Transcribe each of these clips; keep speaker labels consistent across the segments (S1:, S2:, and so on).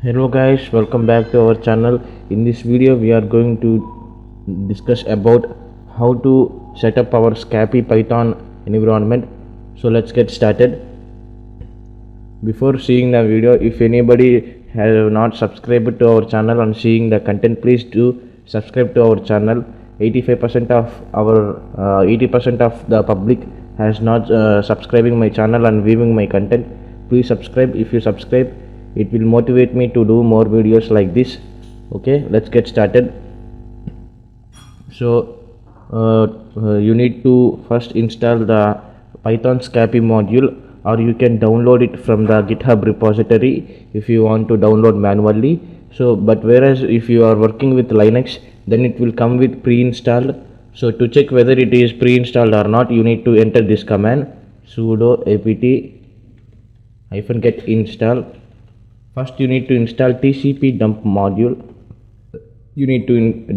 S1: Hello guys, welcome back to our channel. In this video we are going to discuss about how to set up our scapy python environment. So let's get started. Before seeing the video, if anybody has not subscribed to our channel and seeing the content, please do subscribe to our channel. 85% of our 80% of the public has not subscribing my channel and viewing my content. Please subscribe. If you subscribe, it will motivate me to do more videos like this. Okay, let's get started. So you need to first install the python scapy module, or you can download it from the GitHub repository if you want to download manually. So but whereas if you are working with Linux, then it will come with pre-installed. So to check whether it is pre-installed or not, you need to enter this command sudo apt-get install. First you need to install tcp dump module. You need to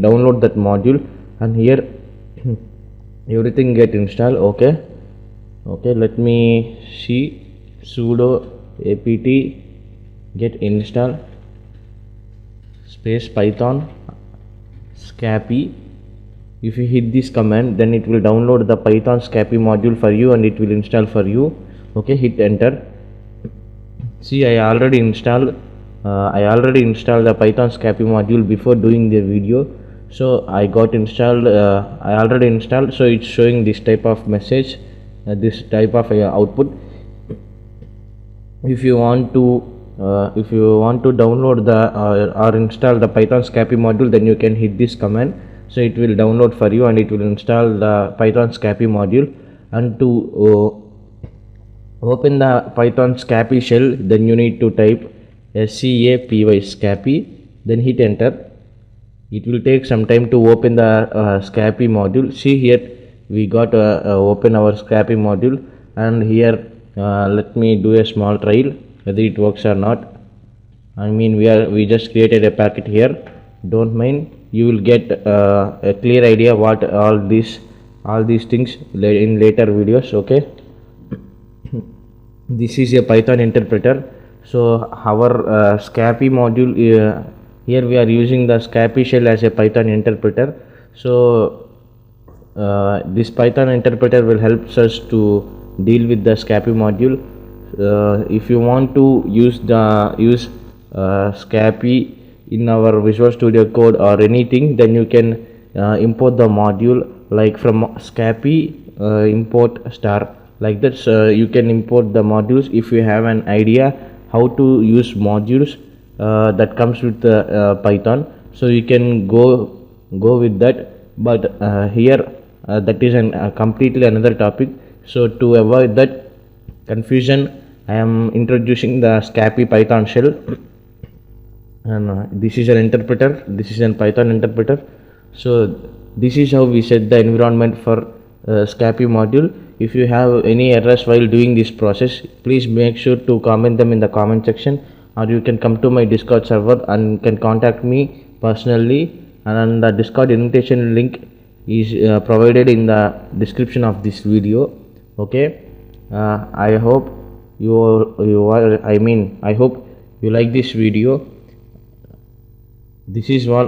S1: download that module, and here everything get installed. Okay, let me see. Sudo apt-get install space python scapy. If you hit this command, then it will download the python scapy module for you and it will install for you. Okay, hit enter. See, I already installed the python scapy module before doing the video. So I got installed, I already installed, so it's showing this type of message, this type of output. If you want to download the or install the python scapy module, then you can hit this command. So it will download for you and it will install the python scapy module. And to open the python scapy shell, then you need to type scapy scapy, then hit enter. It will take some time to open the scapy module. See here, we got open our scapy module, and here let me do a small trial whether it works or not. I mean, we just created a packet here, don't mind. You will get a clear idea what all these things in later videos. Okay, this is a python interpreter. So our scapy module, here we are using the scapy shell as a python interpreter. So this python interpreter will help us to deal with the scapy module. If you want to use scapy in our Visual Studio Code or anything, then you can import the module like from scapy import star, like that. You can import the modules if you have an idea how to use modules that comes with python. So you can go with that, but here that is completely another topic. So to avoid that confusion, I am introducing the scapy python shell. And this is an interpreter, this is a python interpreter. So this is how we set the environment for scapy module. If you have any errors while doing this process, please make sure to comment them in the comment section, or you can come to my Discord server and can contact me personally, and the Discord invitation link is provided in the description of this video. Okay, I hope I hope you like this video. This is what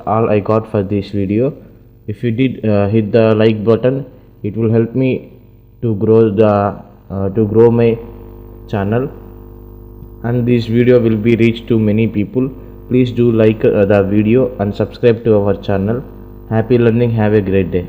S1: all I got for this video. If you did hit the like button, it will help me to grow my channel, and this video will be reached to many people. Please do like the video and subscribe to our channel. Happy learning. Have a great day.